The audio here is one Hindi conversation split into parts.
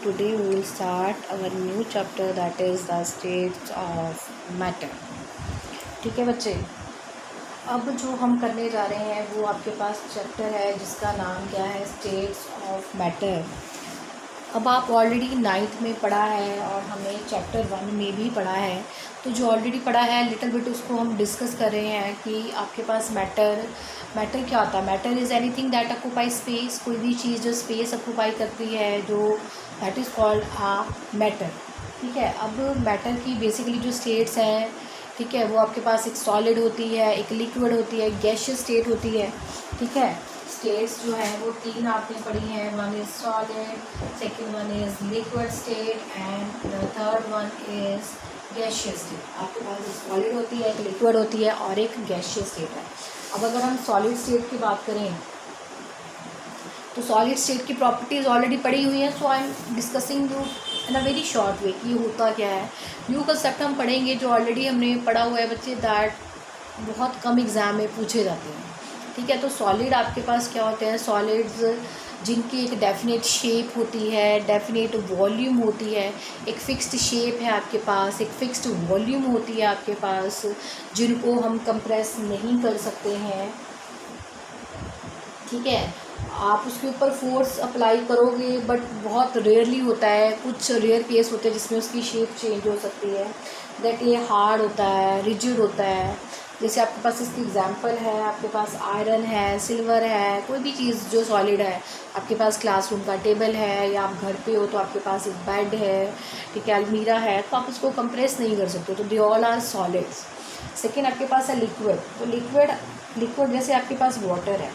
today we will start our new chapter, that is the states of matter. ठीक है बच्चे, अब जो हम करने जा रहे हैं वो आपके पास चैप्टर है जिसका नाम क्या है, स्टेट्स ऑफ मैटर. अब आप ऑलरेडी 9th में पढ़ा है और हमने चैप्टर 1 में भी पढ़ा है, तो जो ऑलरेडी पढ़ा है लिटिल बिट उसको हम डिस्कस कर रहे हैं कि आपके पास मैटर क्या होता है. Matter is anything that occupy space. कोई भी चीज़ जो स्पेस ऑक्यूपाई करती है, जो that is called a matter. ठीक है, अब मैटर की बेसिकली जो स्टेट्स हैं, ठीक है, वो आपके पास एक सॉलिड होती है, एक लिक्विड होती है, एक गैसियस स्टेट होती है. ठीक है, स्टेट्स जो है वो 3 आपने पढ़ी हैं. One is solid, second one is liquid state and the third one is gaseous state. आपके पास एक सॉलिड होती है, एक लिक्विड होती है और एक गैसियस स्टेट है. अब अगर हम सॉलिड स्टेट की बात करें तो सॉलिड स्टेट की प्रॉपर्टीज़ ऑलरेडी पढ़ी हुई हैं. So I am discussing you in a very short way कि होता क्या है. न्यू कंसेप्ट हम पढ़ेंगे जो ऑलरेडी हमने पढ़ा हुआ है बच्चे, दैट बहुत कम एग्ज़ाम में पूछे जाते हैं. ठीक है, तो सॉलिड आपके पास क्या होते हैं, सॉलिड्स जिनकी एक डेफिनेट शेप होती है, डेफिनेट वॉल्यूम होती है. एक फ़िक्स्ड शेप है आपके पास, एक फ़िक्स्ड वॉल्यूम होती है आपके पास, जिनको हम कंप्रेस नहीं कर सकते हैं. ठीक है, आप उसके ऊपर फोर्स अप्लाई करोगे बट बहुत रेयरली होता है. कुछ रेयर केस होते हैं जिसमें उसकी शेप चेंज हो सकती है. दैट ये हार्ड होता है, रिजिड होता है. जैसे आपके पास इसकी एग्जांपल है, आपके पास आयरन है, सिल्वर है, कोई भी चीज़ जो सॉलिड है. आपके पास क्लासरूम का टेबल है या आप घर पे हो तो आपके पास एक बेड है, ठीक है, अलमीरा है, तो आप उसको कंप्रेस नहीं कर सकते. तो they all are solids. Second आपके पास है लिक्विड. तो लिक्विड जैसे आपके पास वाटर है.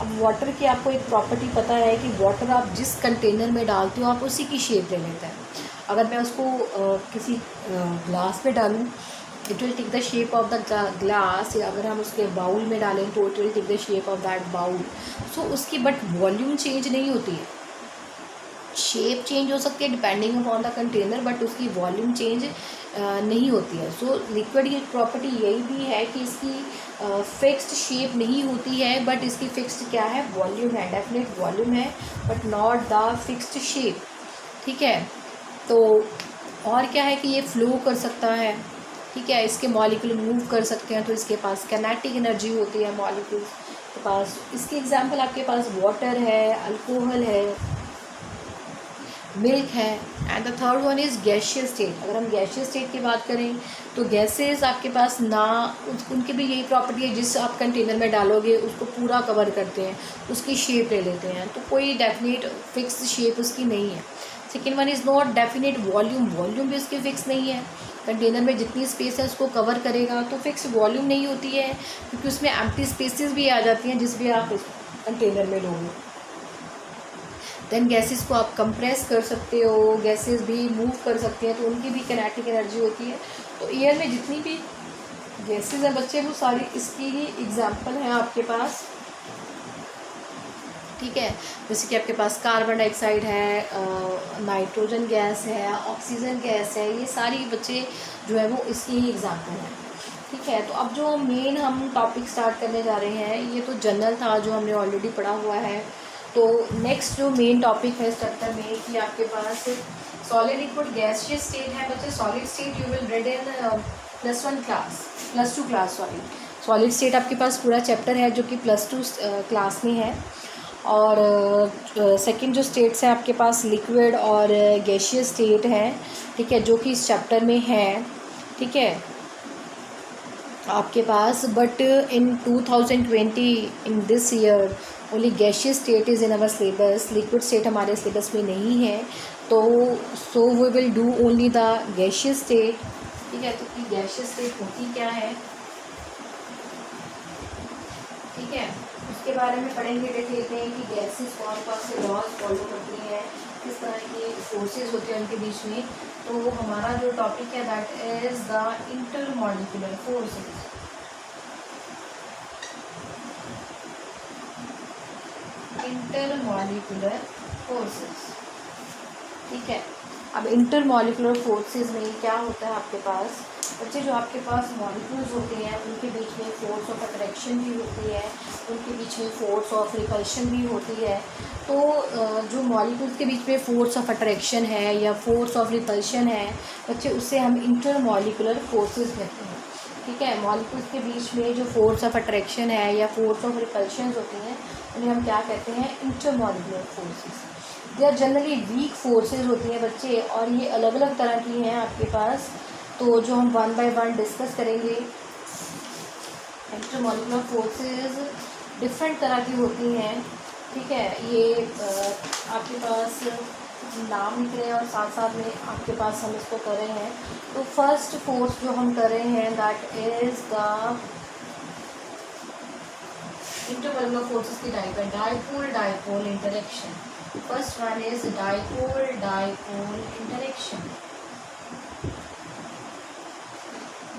अब वाटर की आपको एक प्रॉपर्टी पता है कि वाटर आप जिस कंटेनर में डालते हो आप उसी की शेप ले लेता है. अगर मैं उसको किसी ग्लास में डालूँ, it will take the shape of the glass. या अगर हम उसके बाउल में डालें तो it will take the shape of that bowl. So उसकी बट वॉल्यूम चेंज नहीं होती है. शेप चेंज हो सकती है depending upon the container, but उसकी वॉल्यूम चेंज नहीं होती है. सो लिक्विड की प्रॉपर्टी यही भी है कि इसकी फिक्स्ड शेप नहीं होती है, बट इसकी फिक्स्ड क्या है, वॉल्यूम है, डेफिनेट वॉल्यूम है, but not the fixed shape. ठीक है, तो और क्या है कि ये फ्लो कर सकता है. ठीक है, इसके मॉलिक्यूल मूव कर सकते हैं, तो इसके पास काइनेटिक एनर्जी होती है मॉलिक्यूल्स के पास. इसकी एग्जांपल आपके पास वाटर है, अल्कोहल है, मिल्क है. And the third one is gaseous state. अगर हम गैसियस स्टेट की बात करें तो गैसेस आपके पास ना उनकी भी यही प्रॉपर्टी है, जिस आप कंटेनर में डालोगे उसको पूरा कवर करते हैं, उसकी शेप ले लेते हैं. तो कोई डेफिनेट फिक्स शेप उसकी नहीं है. Second one is not definite volume भी उसकी फिक्स नहीं है. कंटेनर में जितनी स्पेस है उसको कवर करेगा, तो फिक्स वॉल्यूम नहीं होती है, क्योंकि उसमें एम्प्टी स्पेसेस भी आ जाती हैं जिस भी आप कंटेनर में लोगे. देन गैसेस को आप कंप्रेस कर सकते हो, गैसेस भी मूव कर सकते हैं, तो उनकी भी काइनेटिक एनर्जी होती है. तो एयर में जितनी भी गैसेस हैं बच्चे, वो सारी इसकी ही एग्जांपल हैं आपके पास. ठीक है, जैसे कि आपके पास कार्बन डाइऑक्साइड है, नाइट्रोजन गैस है, ऑक्सीजन गैस है, ये सारी बच्चे जो है वो इसकी ही एग्जांपल है. ठीक है, तो अब जो मेन हम टॉपिक स्टार्ट करने जा रहे हैं, ये तो जनरल था जो हमने ऑलरेडी पढ़ा हुआ है. तो नेक्स्ट जो मेन टॉपिक है इस चैप्टर में कि आपके पास सॉलिड लिक्विड गैसियस स्टेट है बच्चे. Solid state you will read in +2 class. Solid state आपके पास पूरा चैप्टर है जो कि +2 क्लास में है. और सेकंड जो स्टेट्स हैं आपके पास लिक्विड और गैसियस स्टेट है. ठीक है, जो कि इस चैप्टर में है. ठीक है, आपके पास but in 2020 in this year only gaseous state is in our syllabus. Liquid state हमारे सिलेबस में नहीं है, तो so we will do only the gaseous state. ठीक है, तो गैसियस स्टेट होती क्या है, ठीक है, उसके बारे में पढ़ेंगे, देख लेते हैं कि गैसेस कौन से लॉज फॉलो करती हैं, किस तरह की फोर्सेस होती हैं उनके बीच में. तो हमारा जो टॉपिक है that is the intermolecular forces. Intermolecular forces. ठीक है, अब इंटरमॉलिकुलर फोर्सेस में क्या होता है आपके पास बच्चे, जो आपके पास मॉलिक्यूल्स होते हैं उनके बीच में फोर्स ऑफ अट्रैक्शन भी होती है, उनके बीच में फोर्स ऑफ रिपल्शन भी होती है। तो जो मॉलिक्यूल्स के बीच में फोर्स ऑफ अट्रैक्शन है या फोर्स ऑफ रिपल्शन है बच्चे, उससे हम इंटरमॉलिकुलर फोर्सेस कहते हैं। ठीक है, मॉलिक्यूल्स के बीच में जो फोर्स ऑफ अट्रैक्शन है या फोर्स ऑफ रिपल्शन होती हैं उन्हें हम क्या कहते हैं, intermolecular forces. They are generally weak forces होती हैं बच्चे, और ये अलग अलग तरह की हैं आपके पास। तो जो हम वन बाय वन डिस्कस करेंगे, इंटरमॉलिकुलर फोर्सेस डिफरेंट तरह की होती हैं। ठीक है, ये आपके पास नाम लिख रहे हैं और साथ साथ में आपके पास हम इसको कर रहे हैं। तो फर्स्ट फोर्स जो हम कर रहे हैं that is the intermolecular forces की टाइप है dipole dipole interaction. First one is dipole dipole interaction.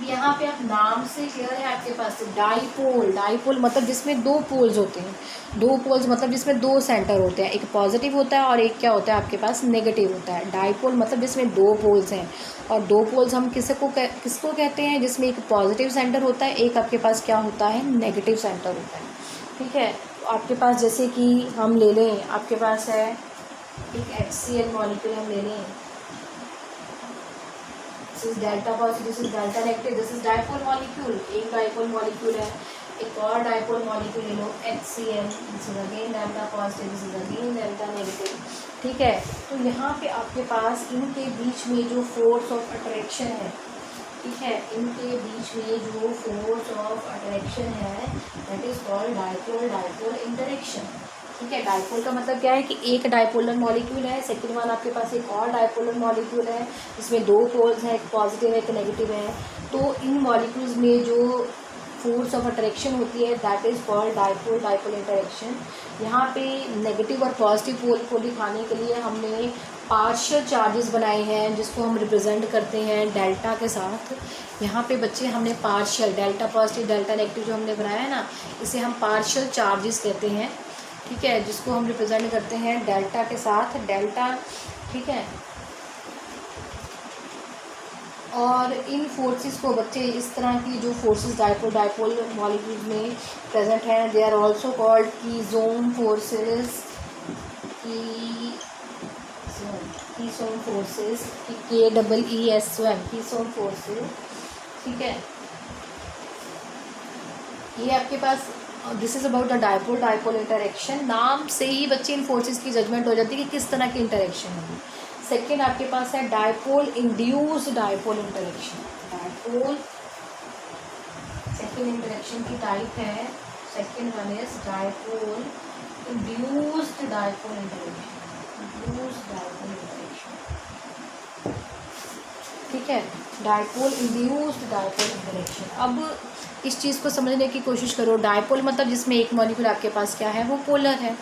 यहाँ पे आप नाम से क्लियर है आपके पास, डाइपोल, डाइपोल मतलब जिसमें दो पोल्स होते हैं, दो पोल्स मतलब जिसमें दो सेंटर होते हैं, एक पॉजिटिव होता है और एक क्या होता है आपके पास नेगेटिव होता है। डाइपोल मतलब जिसमें दो पोल्स हैं, और दो पोल्स हम किसको कहते हैं, जिसमें एक पॉजिटिव सेंटर होता है, एक आपके पास क्या होता है, नेगेटिव सेंटर होता है। ठीक है, तो आपके पास जैसे कि हम ले लें, आपके पास है एक HCl मॉलिक्यूल, हम ले लें, this is delta positive, this is delta negative, this is dipole molecule, एक डाइपोल मॉलिक्यूल है, एक और डाइपोल मॉलिक्यूल ले लो HCl, this is again delta positive, this is again delta negative. ठीक है, तो यहाँ पे आपके पास इनके बीच में जो फोर्स ऑफ अट्रैक्शन है, ठीक है, इनके बीच में जो फोर्स ऑफ अट्रैक्शन है that is called dipole dipole interaction. ठीक है, डाइपोल का मतलब क्या है कि एक डाइपोलर मॉलिक्यूल है, सेकंड वन आपके पास एक और डाइपोलर मॉलिक्यूल है जिसमें दो पोल्स हैं, एक पॉजिटिव है एक नेगेटिव है। तो इन मॉलिक्यूल्स में जो फोर्स ऑफ अट्रैक्शन होती है that is called dipole dipole interaction. यहाँ पे नेगेटिव और पॉजिटिव पोल को दिखाने के लिए हमने पार्शियल चार्जेस बनाए हैं जिसको हम रिप्रेजेंट करते हैं डेल्टा के साथ। यहाँ पे बच्चे हमने partial, delta positive delta negative जो हमने बनाया है ना, इसे हम पार्शियल चार्जेस कहते हैं। ठीक है, जिसको हम रिप्रेजेंट करते हैं डेल्टा के साथ, डेल्टा। ठीक है, और इन फोर्सेस को बच्चे, इस तरह की जो फोर्सेस डाइपोल डाइपोल मॉलिक्यूल्स में प्रेजेंट हैं, they are also called Keesom forces, Keesom forces, KEESON, Keesom forces. ठीक है, ये आपके पास this is about the dipole dipole interaction. नाम से ही बच्चे इन फोर्सेस की जजमेंट हो जाती है कि किस तरह की इंटरेक्शन होगी। सेकेंड आपके पास है dipole induced dipole interaction. Dipole second interaction की टाइप है, second one is dipole induced dipole interaction, induced dipole interaction. ठीक है, डाइपोल इंड्यूस्ड डाइपोल इंटरेक्शन। अब इस चीज़ को समझने की कोशिश करो। डाइपोल मतलब जिसमें एक मॉलिक्यूल आपके पास क्या है, वो पोलर है।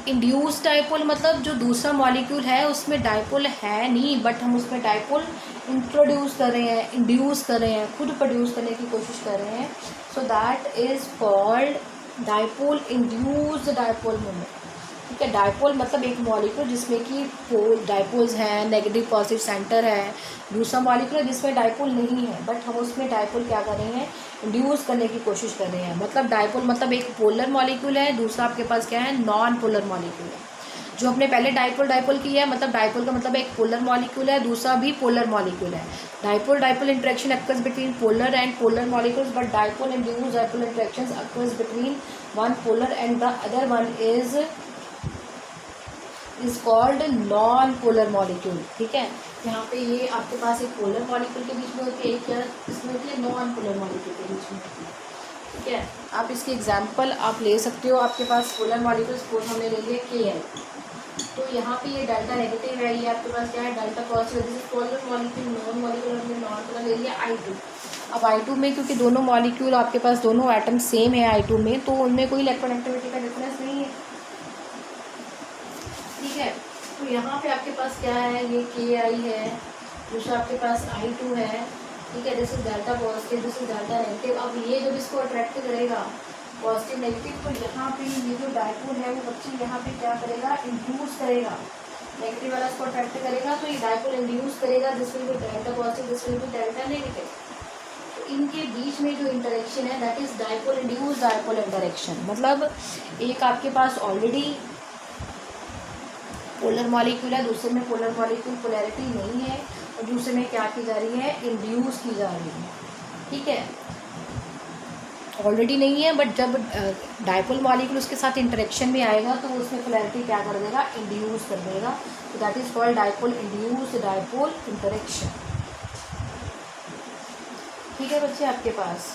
इंड्यूस्ड डाइपोल मतलब जो दूसरा मॉलिक्यूल है उसमें डाइपोल है नहीं, बट हम उसमें डाइपोल इंट्रोड्यूस कर रहे हैं, इंड्यूस कर रहे हैं, खुद प्रोड्यूस करने की कोशिश कर रहे हैं। So that is called dipole induced dipole moment. ठीक है, डाइपोल मतलब एक मॉलिक्यूल जिसमें कि पोल डाइपोल्स हैं, नेगेटिव पॉजिटिव सेंटर है। दूसरा मॉलिक्यूल जिसमें डाइपोल नहीं है, बट हम उसमें डाइपोल क्या कर रहे हैं, इंड्यूस करने की कोशिश कर रहे हैं। मतलब डाइपोल मतलब एक पोलर मॉलिक्यूल है, दूसरा आपके पास क्या है, नॉन पोलर मॉलिक्यूल है। जो हमने पहले डाइपोल डाइपोल किया है, मतलब डाइपोल का मतलब एक पोलर मॉलिक्यूल है, दूसरा भी पोलर मॉलिक्यूल है। Dipole dipole interaction occurs between polar and polar molecules, but dipole induced dipole interactions occurs between one polar and the other one is called non polar molecule. ठीक है, यहाँ पे ये आपके पास एक पोलर मॉलिक्यूल के बीच में होती है, एक क्या इसमें होती है, नॉन पोलर मॉलिक्यूल के बीच में होती है। ठीक है, आप इसकी एग्जांपल आप ले सकते हो। आपके पास पोलर मॉलिक्यूल सपोज हमने ले लिया KL, तो यहाँ पे ये डेल्टा नेगेटिव है, ये आपके पास क्या है, delta positive. This is polar molecule, non molecule हमने नॉन पोलर ले लिया I2। अब I2 में क्योंकि दोनों मॉलिक्यूल आपके पास दोनों एटम सेम है I2 में, तो उनमें कोई इलेक्ट्रोनेगेटिविटी का डिफरेंस नहीं है। ठीक है, तो यहाँ पे आपके पास क्या है, ये KI है, दूसरा आपके पास I2 है। ठीक है, this is delta positive, this is delta negative. अब ये जब इसको अट्रैक्ट करेगा पॉजिटिव नेगेटिव, तो यहाँ पे ये जो डाइपोल है वो बच्चे यहाँ पे क्या करेगा, इंड्यूस करेगा। नेगेटिव वाला इसको अट्रैक्ट करेगा तो ये डायपोल इंड्यूस करेगा, this will be delta positive, this will be delta negative. तो इनके बीच में जो इंटरेक्शन है that is dipole induce dipole interaction. मतलब एक आपके पास ऑलरेडी पोलर मॉलिक्यूल है, दूसरे में पोलर मॉलिक्यूल पोलैरिटी नहीं है, और दूसरे में क्या की जा रही है, इंड्यूस की जा रही है। ठीक है, ऑलरेडी नहीं है, बट जब डायपोल मॉलिक्यूल उसके साथ इंटरेक्शन में आएगा तो उसमें पोलैरिटी क्या कर देगा, इंड्यूस कर देगा। तो that is called dipole induce dipole interaction. ठीक है बच्चे, आपके पास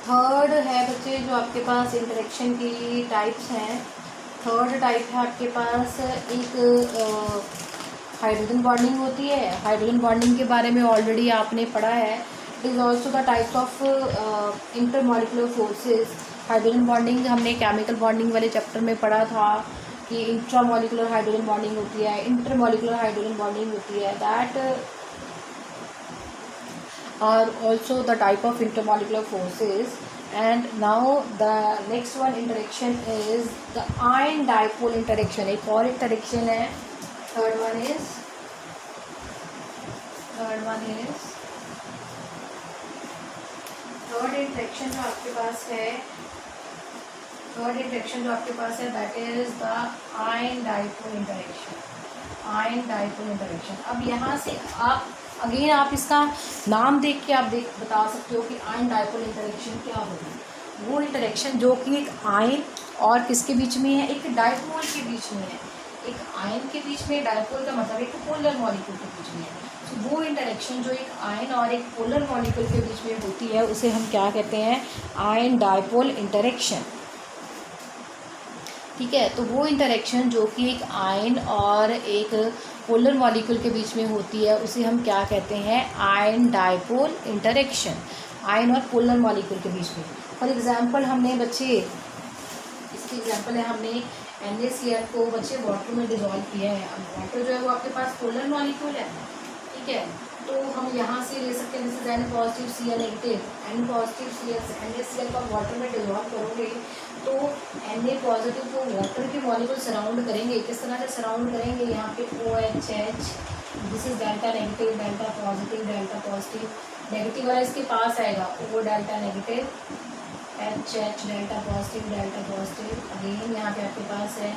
थर्ड है बच्चे जो आपके पास इंटरेक्शन की टाइप्स हैं। थर्ड टाइप है आपके पास एक हाइड्रोजन बॉन्डिंग होती है। हाइड्रोजन बॉन्डिंग के बारे में ऑलरेडी आपने पढ़ा है। It is also the types of intermolecular forces. Hydrogen bonding हमने केमिकल बॉन्डिंग वाले चैप्टर में पढ़ा था कि इंट्रामॉलिकुलर हाइड्रोजन बॉन्डिंग होती है, इंटरमॉलिकुलर हाइड्रोजन बॉन्डिंग होती है। That are also the type of intermolecular forces. And now the next one interaction is the ion dipole interaction। एक और interaction है, third one is third interaction जो आपके पास है, third interaction जो आपके पास है that is the ion dipole interaction। ion dipole interaction। अब यहाँ से आप अगेन आप इसका नाम देख के आप बता सकते हो कि आयन डायपोल इंटरेक्शन क्या होगी। वो इंटरेक्शन जो कि एक आयन और किसके बीच में है, एक डायपोल के बीच में है। एक आयन के बीच में, डायपोल का मतलब एक पोलर मॉलिक्यूल के बीच में है। तो वो इंटरेक्शन जो एक आयन और एक पोलर मॉलिक्यूल के बीच में होती है उसे हम क्या कहते हैं, आयन डायपोल इंटरेक्शन। ठीक है, तो वो इंटरेक्शन जो कि एक आयन और एक पोलर मॉलिक्यूल के बीच में होती है उसे हम क्या कहते हैं, आयन डायपोल इंटरेक्शन। आयन और पोलर मॉलिक्यूल के बीच में। फॉर एग्जांपल हमने बच्चे, इसकी एग्जांपल है हमने NaCl को बच्चे वाटर में डिजोल्व किया है। अब वाटर जो है वो आपके पास पोलर मॉलिक्यूल है। ठीक है, तो हम यहाँ से ले सकते हैं this is N positive Cl negative. N positive NaCl को वाटर में डिजोल्व करोगे तो Na पॉजिटिव को वाटर के मॉलिक्यूल सराउंड करेंगे। किस तरह से सराउंड करेंगे, यहाँ पे OHH, this is delta negative, delta positive. Negative वाला इसके पास आएगा, O delta negative, HH delta positive. Again यहाँ पे आपके पास है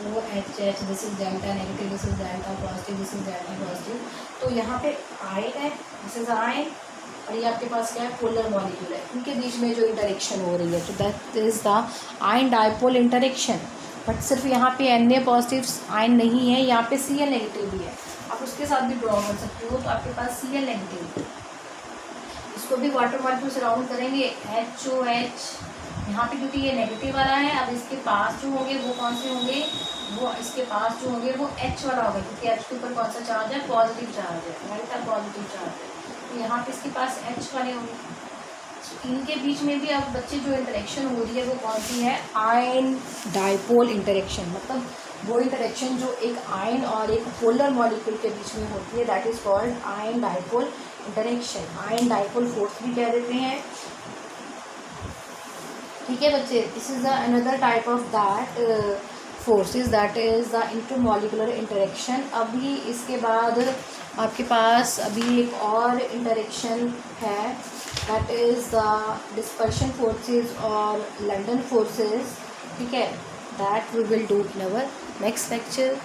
OHH, this is delta negative, this is delta positive, this is delta positive. तो यहाँ पे आयन है, दिस इज आयन, और ये आपके पास क्या है, पोलर मॉलिक्यूल है। इनके बीच में जो इंटरेक्शन हो रही है तो that is the ion dipole interaction. But सिर्फ यहाँ पे Na पॉजिटिव आयन नहीं है, यहाँ पे Cl नेगेटिव भी है। आप उसके साथ भी ड्रॉ कर सकते हो। तो आपके पास Cl नेगेटिव, इसको भी वाटर मॉलिक्यूल सराउंड करेंगे, HOH। यहाँ पे क्योंकि ये नेगेटिव वाला है, अब इसके पास जो होंगे वो कौन से होंगे, वो इसके पास जो होंगे वो H वाला होगा, क्योंकि H के ऊपर कौन सा चार्ज है, पॉजिटिव चार्ज है, डेल्टा पॉजिटिव चार्ज है। तो यहाँ पे इसके पास H वाले होंगे। तो इनके बीच में भी अब बच्चे जो इंटरेक्शन हो रही है वो कौन सी है, आयन डायपोल इंटरेक्शन। मतलब वो इंटरेक्शन जो एक आयन और एक पोलर मॉलिक्यूल के बीच में होती है that is called ion dipole interaction. Ion dipole force भी कह देते हैं। ठीक है बच्चे, this is another type of that forces that is the intermolecular interaction. अभी इसके बाद आपके पास अभी एक और इंटरेक्शन है that is the dispersion forces और लंडन फोर्सेस। ठीक है, that we will do in our next lecture.